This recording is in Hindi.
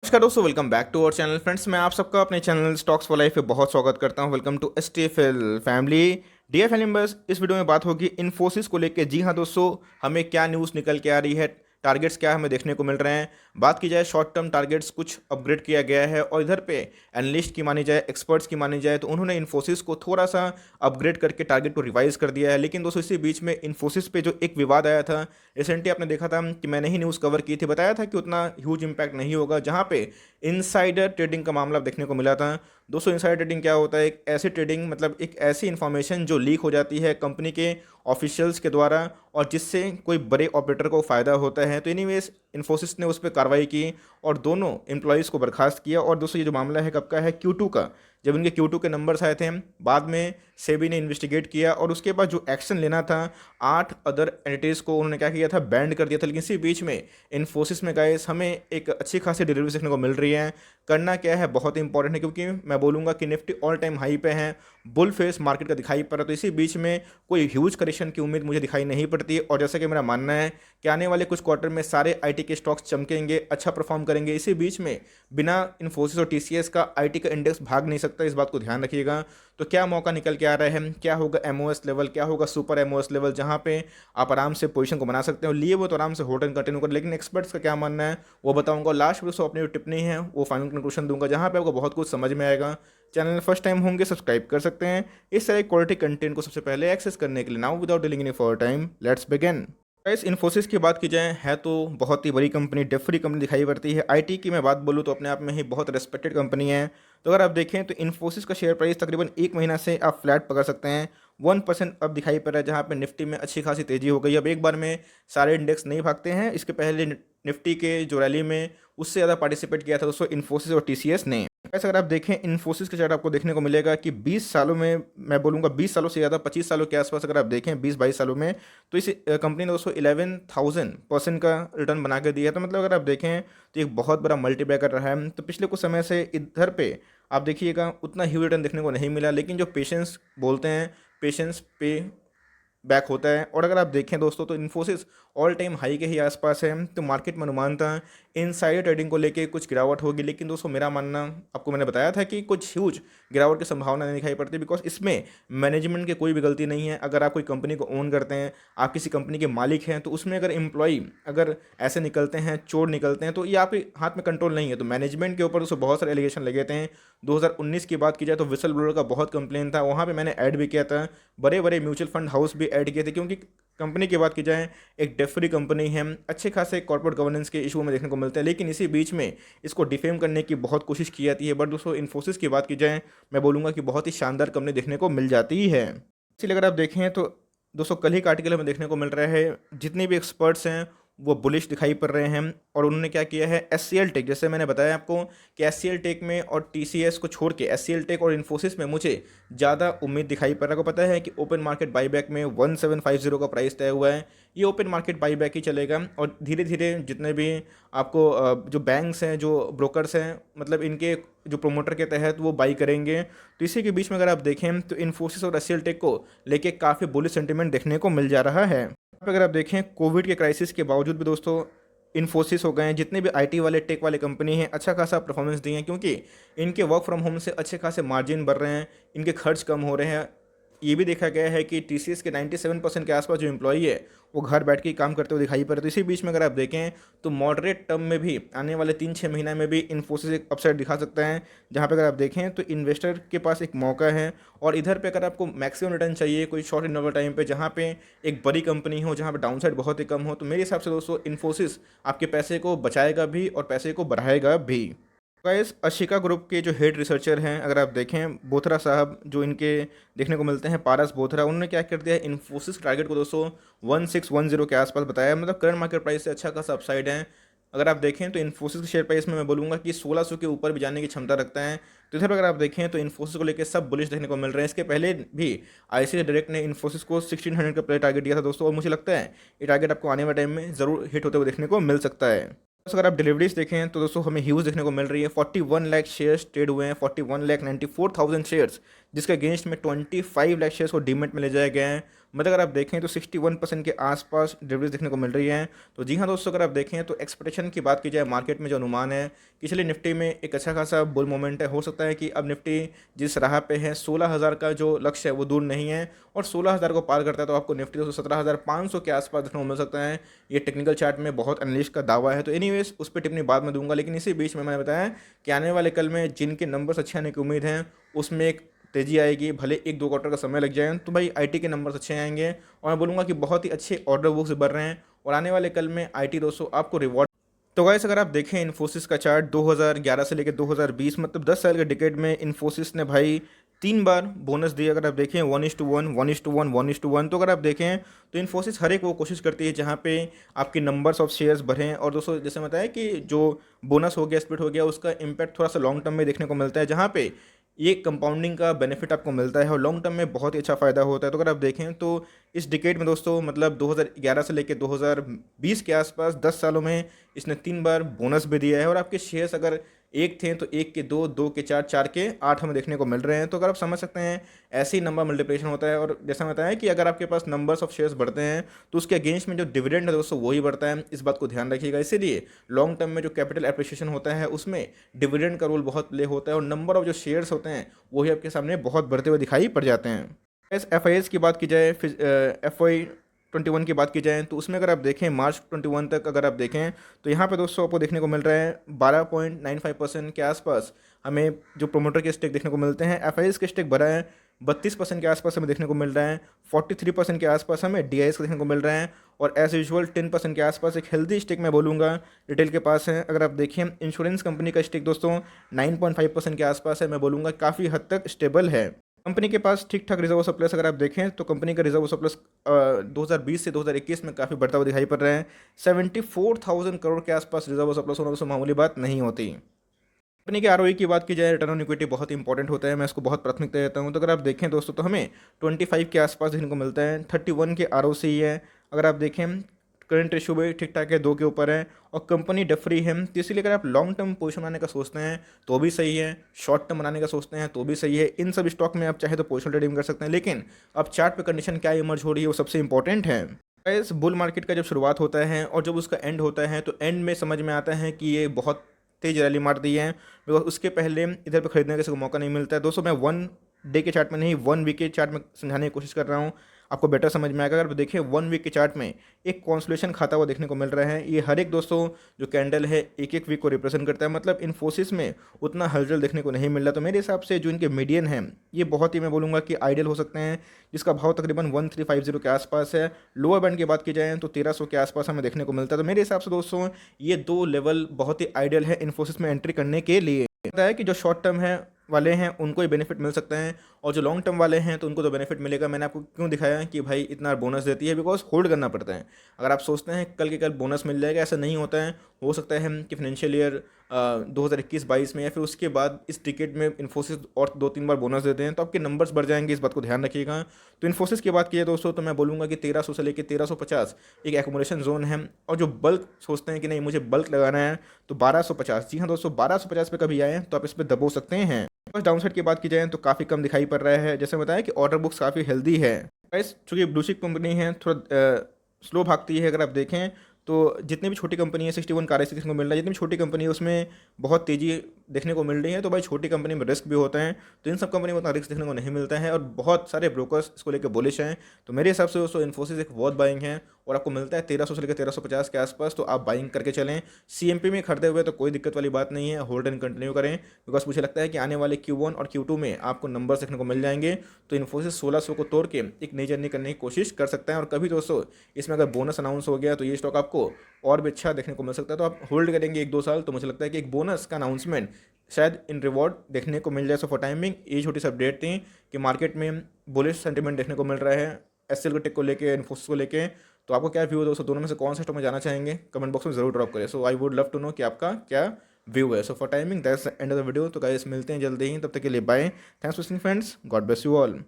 नमस्कार दोस्तों, welcome back to our channel. Friends, मैं आप सबका अपने चैनल स्टॉक्स फॉर लाइफ पे बहुत स्वागत करता हूं। Welcome to STFL family. Dear family members, इस वीडियो में बात होगी इन्फोसिस को लेकर। जी हां दोस्तों, हमें क्या न्यूज़ निकल के आ रही है, टारगेट्स क्या हमें देखने को मिल रहे हैं। बात की जाए शॉर्ट टर्म टारगेट्स कुछ अपग्रेड किया गया है, और इधर पे एनालिस्ट की मानी जाए, एक्सपर्ट्स की मानी जाए, तो उन्होंने इन्फोसिस को थोड़ा सा अपग्रेड करके टारगेट को रिवाइज कर दिया है। लेकिन दोस्तों, इसी बीच में इन्फोसिस पे जो एक विवाद आया था, रिसेंटली आपने देखा था कि मैंने ही न्यूज़ कवर की थी, बताया था कि उतना ह्यूज इम्पैक्ट नहीं होगा, जहाँ पे इनसाइडर ट्रेडिंग का मामला देखने को मिला था। दोस्तों, इनसाइडर ट्रेडिंग क्या होता है? एक ऐसी ट्रेडिंग, मतलब एक ऐसी इन्फॉर्मेशन जो लीक हो जाती है कंपनी के ऑफिशियल्स के द्वारा, और जिससे कोई बड़े ऑपरेटर को फ़ायदा होता है। तो एनीवेज, इन्फोसिस ने उस पर कार्रवाई की और दोनों एम्प्लॉयज़ को बर्खास्त किया। और दोस्तों, ये जो मामला है कब का है? Q2 का। जब इनके Q2 के नंबर्स आए थे, बाद में सेबी ने इन्वेस्टिगेट किया, और उसके बाद जो एक्शन लेना था, 8 अदर एंटिटीज़ को उन्होंने क्या किया था? बैंड कर दिया था। लेकिन इसी बीच में इन्फोसिस में गाइस हमें एक अच्छी खासी डिलीवरी देखने को मिल रही है। करना क्या है, बहुत इंपॉर्टेंट है, क्योंकि मैं बोलूँगा कि निफ्टी ऑल टाइम हाई पे है, बुल फेस मार्केट का दिखाई पड़ रहा है। तो इसी बीच में कोई ह्यूज करेक्शन की उम्मीद मुझे दिखाई नहीं पड़ती। और जैसा कि मेरा मानना है कि आने वाले कुछ क्वार्टर में सारे आईटी के स्टॉक्स चमकेंगे, अच्छा परफॉर्म करेंगे। इसी बीच में बिना इन्फोसिस और टीसीएस का आईटी का इंडेक्स भाग नहीं सकता, इस बात को ध्यान रखिएगा। तो क्या मौका निकल के आ रहा है, क्या होगा एमओएस लेवल, क्या होगा सुपर एमओएस लेवल, जहाँ पे आप आराम से पोजीशन को बना सकते हो। लिए वो तो आराम से होल्ड एंड कंटिन्यू कर, लेकिन एक्सपर्ट्स का क्या मानना है वो बताऊंगा। लास्ट में दोस्तों अपनी जो टिप्पणी है वो फाइनल कंक्लूजन दूंगा, जहाँ पे आपको बहुत कुछ समझ में आएगा। चैनल में फर्स्ट टाइम होंगे, सब्सक्राइब कर सकते हैं इस तरह क्वालिटी कंटेंट को सबसे पहले एक्सेस करने के लिए। Now without dealing any for time, let's begin. इस इन्फोसिस की बात की जाए, है तो बहुत ही बड़ी कंपनी, डेफरी कंपनी दिखाई पड़ती है। आईटी की मैं बात बोलूँ तो अपने आप में ही बहुत रिस्पेक्टेड कंपनी है। तो अगर आप देखें तो इन्फोसिस का शेयर प्राइस तकरीबन एक महीना से आप फ्लैट पकड़ सकते हैं। 1% अब दिखाई पड़ रहा है, जहाँ पे निफ्टी में अच्छी खासी तेज़ी हो गई। अब एक बार में सारे इंडेक्स नहीं भागते हैं। इसके पहले निफ्टी के जो रैली में उससे ज़्यादा पार्टिसिपेट किया था दोस्तों इन्फोसिस और टीसीएस ने। ऐसे अगर आप देखें इन्फोसिस के चार्ट, आपको देखने को मिलेगा कि 20 सालों में, मैं बोलूँगा 20 सालों से ज़्यादा, 25 सालों के आसपास अगर आप देखें, 20-22 सालों में, तो इस कंपनी ने दोस्तों 11,000% का रिटर्न बना के दिया है। तो मतलब अगर आप देखें तो एक बहुत बड़ा मल्टीप्लायर रहा है। तो पिछले कुछ समय से इधर पे आप देखिएगा उतना ह्यूज रिटर्न देखने को नहीं मिला, लेकिन जो पेशेंस बोलते हैं, पेशेंस पे बैक होता है। और अगर आप देखें दोस्तों तो इन्फोसिस ऑल टाइम हाई के ही आसपास है। तो मार्केट में अनुमान था इनसाइडर ट्रेडिंग को लेके कुछ गिरावट होगी, लेकिन दोस्तों मेरा मानना, आपको मैंने बताया था कि कुछ ह्यूज गिरावट की संभावना नहीं दिखाई पड़ती, बिकॉज इसमें मैनेजमेंट की कोई भी गलती नहीं है। अगर आप कोई कंपनी को ओन करते हैं, आप किसी कंपनी के मालिक हैं, तो उसमें अगर एम्प्लॉई अगर ऐसे निकलते हैं, चोर निकलते हैं, तो ये आपके हाथ में कंट्रोल नहीं है। तो मैनेजमेंट के ऊपर दोस्तों बहुत सारे एलिगेशन लगे थे। 2019 की बात की जाए तो विसल ब्लोअर का बहुत कंप्लेन था, वहाँ पे मैंने ऐड भी किया था, बड़े बड़े म्यूचुअल फंड हाउस भी ऐड किए थे। क्योंकि कंपनी की बात की जाए, एक डेफरी कंपनी है, अच्छे खासे कॉर्पोरेट गवर्नेंस के इशू में देखने को मिलते हैं, लेकिन इसी बीच में इसको डिफेम करने की बहुत कोशिश की जाती है। बट दोस्तों, इन्फोसिस की बात की जाए, मैं बोलूँगा कि बहुत ही शानदार कंपनी देखने को मिल जाती है। इसलिए अगर आप देखें तो दोस्तों, कल ही का आर्टिकल हमें देखने को मिल रहा है, जितने भी एक्सपर्ट्स हैं वो बुलिश दिखाई पड़ रहे हैं। और उन्होंने क्या किया है, एचसीएल टेक, जैसे मैंने बताया आपको कि एचसीएल टेक में और टीसीएस को छोड़ के एचसीएल टेक और इन्फोसिस में मुझे ज़्यादा उम्मीद दिखाई पड़ रहा है। को पता है कि ओपन मार्केट बाईबैक में 1750 का प्राइस तय हुआ है। ये ओपन मार्केट बाईबैक ही चलेगा, और धीरे धीरे जितने भी आपको जो बैंक्स हैं, जो ब्रोकर्स हैं, मतलब इनके जो प्रोमोटर के तहत वो बाई करेंगे। तो इसी के बीच में अगर आप देखें तो इन्फोसिस और एचसीएल टेक को लेके काफ़ी बुलिश सेंटीमेंट देखने को मिल जा रहा है। अगर आप देखें कोविड के क्राइसिस के बावजूद भी दोस्तों, इन्फोसिस हो गए, जितने भी आईटी वाले, टेक वाले कंपनी हैं, अच्छा खासा परफॉर्मेंस दिए हैं, क्योंकि इनके वर्क फ्रॉम होम से अच्छे खासे मार्जिन बढ़ रहे हैं, इनके खर्च कम हो रहे हैं। ये भी देखा गया है कि टीसीएस के 97% के आसपास जो एम्प्लॉई है वो घर बैठ के ही काम करते हुए दिखाई पड़ रहे। तो इसी बीच में अगर आप देखें तो मॉडरेट टर्म में भी आने वाले 3-6 महीने में भी इन्फोसिस एक अपसाइड दिखा सकता है, जहाँ पे अगर आप देखें तो इन्वेस्टर के पास एक मौका है। और इधर पे अगर आपको मैक्सिमम रिटर्न चाहिए कोई शॉर्ट इंटरवल टाइम पे, जहाँ पे एक बड़ी कंपनी हो, जहाँ पे डाउनसाइड बहुत ही कम हो, तो मेरे हिसाब से दोस्तों इन्फोसिस आपके पैसे को बचाएगा भी और पैसे को बढ़ाएगा भी। गाइस, अशिका ग्रुप के जो हेड रिसर्चर हैं, अगर आप देखें बोथरा साहब, जो इनके देखने को मिलते हैं, पारस बोथरा, उन्होंने क्या कर दिया है, इन्फोसिस टारगेट को दोस्तों 1610 के आसपास बताया। मतलब करंट मार्केट प्राइस से अच्छा खासा अपसाइड है। अगर आप देखें तो इन्फोसिस के शेयर प्राइस में मैं बोलूँगा कि 1600 के ऊपर भी जाने की क्षमता रखता है। तो इधर अगर आप देखें तो इन्फोसिस को लेकर सब बुलिश देखने को मिल रहे हैं। इसके पहले भी आईसीआईसीआई डायरेक्ट ने इन्फोसिस को 1600 का प्ले टारगेट दिया था दोस्तों, और मुझे लगता है ये टारगेट आपको आने वाले टाइम में ज़रूर हिट होते हुए देखने को मिल सकता है। दोस्तों, अगर आप डिलीवरीज देखें तो दोस्तों हमें ह्यूज देखने को मिल रही है। 41 लाख शेयर्स ट्रेड हुए हैं, 41,94,000 शेयर्स, जिसके अगेंस्ट में 25 लाख शेयर्स को डीमेट में ले जाया गया है। मतलब अगर आप देखें तो 61% के आसपास डिलीवरीज देखने को मिल रही है। तो जी हाँ दोस्तों, अगर आप देखें तो एक्सपेक्टेशन की बात की जाए मार्केट में जो अनुमान है कि चलिए निफ्टी में एक अच्छा खासा बुल मोमेंट है, हो सकता है कि अब निफ्टी जिस राह पे है 16,000 का जो लक्ष्य है वो दूर नहीं है, और 16,000 को पार करता है तो आपको निफ्टी दोस्तों 17,500 के आसपास देखने को मिल सकता है। ये टेक्निकल चार्ट में बहुत एनालिस्ट का दावा है। तो एनीवेज उस पर टिप्पणी बाद में दूंगा, लेकिन इसी बीच में मैंने बताया कि आने वाले कल में जिनके नंबर्स अच्छे आने की उम्मीद है उसमें एक तेज़ी आएगी, भले 1-2 क्वार्टर का समय लग जाए, तो भाई आईटी के नंबर्स अच्छे आएंगे और मैं बोलूँगा कि बहुत ही अच्छे ऑर्डर बुक्स बढ़ रहे हैं और आने वाले कल में आईटी दोस्तों आपको रिवॉर्ड। तो गाइस अगर आप देखें इन्फोसिस का चार्ट 2011 से लेकर 2020 मतलब 10 साल के डिकेड में इन्फोसिस ने भाई 3 बार बोनस दिया। अगर आप देखें 1:1, 1:1, 1:1, तो अगर आप देखें तो इन्फोसिस हर एक वो कोशिश करती है जहाँ पे आपके नंबर्स ऑफ शेयर्स बढ़ें। और दोस्तों जैसे बताया कि जो बोनस हो गया, स्प्लिट हो गया, उसका इम्पैक्ट थोड़ा सा लॉन्ग टर्म में देखने को मिलता है, जहाँ पे ये कंपाउंडिंग का बेनिफिट आपको मिलता है और लॉन्ग टर्म में बहुत ही अच्छा फ़ायदा होता है। तो अगर आप देखें तो इस डिकेड में दोस्तों मतलब 2011 से लेकर 2020 के आसपास 10 सालों में इसने 3 बार बोनस भी दिया है। और आपके शेयर्स अगर एक थे तो एक के दो, दो के चार, चार के आठ हमें देखने को मिल रहे हैं। तो अगर आप समझ सकते हैं ऐसे ही नंबर मल्टीप्लिकेशन होता है। और जैसा बताया कि अगर आपके पास नंबर्स ऑफ शेयर्स बढ़ते हैं तो उसके अगेंस्ट में जो डिविडेंड है दोस्तों वही बढ़ता है। इस बात को ध्यान रखिएगा। इसीलिए लॉन्ग टर्म में जो कैपिटल एप्रिसिएशन होता है उसमें डिविडेंड का रोल बहुत प्ले होता है और नंबर ऑफ जो शेयर्स होते हैं वही आपके सामने बहुत बढ़ते हुए दिखाई पड़ जाते हैं। एफ आई एस की बात की जाए, FY21 की बात की जाए तो उसमें अगर आप देखें मार्च 21 तक अगर आप देखें तो यहाँ पे दोस्तों आपको देखने को मिल रहा है 12.95% के आसपास हमें जो प्रोमोटर के स्टेक देखने को मिलते हैं। FIS के स्टेक बढ़ा है 32% के आसपास हमें देखने को मिल रहा है। 43% के आसपास हमें DIS का देखने को मिल रहा है और एज यूजुअल 10% के आसपास एक हेल्दी स्टेक मैं बोलूँगा रिटेल के पास है। अगर आप देखें इंश्योरेंस कंपनी का स्टेक दोस्तों 9.5% के आसपास है, मैं बोलूँगा काफ़ी हद तक स्टेबल है। कंपनी के पास ठीक ठाक रिजर्व सरप्लस अगर आप देखें तो कंपनी का रिजर्व सरप्लस 2020 से 2021 में काफ़ी बढ़ता हुआ दिखाई पड़ रहा है। 74,000 करोड़ के आसपास रिजर्व सरप्लस होना दोस्तों मामूली बात नहीं होती। कंपनी के ROE की बात की जाए, रिटर्न ऑन इक्विटी बहुत इंपॉर्टेंट होता है, मैं इसको बहुत प्राथमिकता देता हूँ। तो अगर आप देखें दोस्तों तो हमें 25 के आसपास देखने को मिलता है। 31 के ROCE है। अगर आप देखें करंट रेशियो भी ठीक ठाक है, 2 के ऊपर है और कंपनी डेट फ्री है। तो इसीलिए अगर आप लॉन्ग टर्म पोजीशन बनाने का सोचते हैं तो भी सही है, शॉर्ट टर्म बनाने का सोचते हैं तो भी सही है। इन सब स्टॉक में आप चाहे तो पोजीशन ट्रेडिंग कर सकते हैं, लेकिन अब चार्ट पे कंडीशन क्या इमर्ज हो रही है वो सबसे इंपॉर्टेंट है। इस बुल मार्केट का जब शुरुआत होता है और जब उसका एंड होता है तो एंड में समझ में आता है कि ये बहुत तेज रैली मार दी है, बिकॉज उसके पहले इधर पे खरीदने का किसी को मौका नहीं मिलता है। दोस्तों मैं 1 डे के चार्ट में नहीं 1 वीक के चार्ट में समझाने की कोशिश कर रहा हूँ, आपको बेटर समझ में आएगा। अगर देखिए 1 वीक के चार्ट में एक कॉन्सोलेशन खाता हुआ देखने को मिल रहा है। ये हर एक दोस्तों जो कैंडल है एक एक वीक को रिप्रेजेंट करता है, मतलब इन्फोसिस में उतना हलचल देखने को नहीं मिल रहा। तो मेरे हिसाब से जो इनके मीडियन है ये बहुत ही मैं बोलूँगा कि आइडियल हो सकते हैं, जिसका भाव तकरीबन 1350 के आसपास है। लोअर बैंड की बात की जाए तो 1300 के आसपास हमें देखने को मिलता है। तो मेरे हिसाब से दोस्तों ये 2 लेवल बहुत ही आइडियल है इन्फोसिस में एंट्री करने के लिए। पता है कि जो शॉर्ट टर्म है वाले हैं उनको ही बेनिफिट मिल सकता है और जो लॉन्ग टर्म वाले हैं तो उनको तो बेनिफिट मिलेगा। मैंने आपको क्यों दिखाया कि भाई इतना बोनस देती है, बिकॉज होल्ड करना पड़ता है। अगर आप सोचते हैं कल के कल बोनस मिल जाएगा, ऐसा नहीं होता है। हो सकता है कि फाइनेंशियल ईयर 2021-22 में या फिर उसके बाद इस टिकट में इन्फोसिस और 2-3 बार बोनस देते हैं तो आपके नंबर्स बढ़ जाएंगे, इस बात को ध्यान रखिएगा। तो इन्फोसिस की बात की जाए दोस्तों तो मैं बोलूँगा कि 1300 से लेकर 1350 एक एकोमोडेशन जोन है। और जो बल्क सोचते हैं कि नहीं मुझे बल्क लगाना है तो 1250, जी हाँ दोस्तों 1250 पे कभी आए तो आप इस पर दबो सकते हैं। बस डाउनसाइड की बात की जाए तो काफ़ी कम दिखाई पड़ रहा है। जैसे बताया कि ऑर्डर बुक्स काफ़ी हेल्दी है। गाइस चूँकि ब्लू चिप कंपनी है थोड़ा स्लो भागती है। अगर आप देखें तो जितनी भी छोटी कंपनी है 61 का RSI देखने को मिल रहा है, जितनी भी छोटी कंपनी है उसमें बहुत तेज़ी देखने को मिल रही है। तो भाई छोटी कंपनी में रिस्क भी होता है, तो इन सब कंपनी में उतना रिस्क देखने को नहीं मिलता है और बहुत सारे ब्रोकर्स इसको लेकर बुलिश हैं। तो मेरे हिसाब से दोस्तों इन्फोसिस एक बहुत बाइंग है और आपको मिलता है 1300 से लेकर 1350 के आसपास, तो आप बाइंग करके चलें। CMP में खरीदे हुए तो कोई दिक्कत वाली बात नहीं है, होल्ड एंड कंटिन्यू करें, बिकॉज मुझे लगता है कि आने वाले Q1 और Q2 में आपको नंबर्स देखने को मिल जाएंगे। तो इन्फोसिस 1600 को तोड़ के एक नई जर्नी करने की कोशिश कर सकता है और कभी दोस्तों इसमें अगर बोनस अनाउंस हो गया तो ये स्टॉक आपको और भी अच्छा देखने को मिल सकता है। तो आप होल्ड करेंगे 1-2 साल तो मुझे लगता है कि एक बोनस का अनाउंसमेंट शायद इन रिवॉर्ड देखने को मिल जाए। सो फॉर टाइमिंग ये छोटी सी अपडेट थी कि मार्केट में बुलिश सेंटीमेंट देखने को मिल रहा है SL को टेक को लेके, इन्फोसिस को लेके। तो आपको क्या व्यू है दोस्तों, दोनों में से कौन सा स्टॉक में जाना चाहेंगे कमेंट बॉक्स में जरूर ड्रॉप करें। So I would love to know कि आपका क्या व्यू है। So for timing that's the end of the video. तो गाइस मिलते हैं जल्दी ही, तब तक के लिए bye. Thanks for watching friends, God bless you all.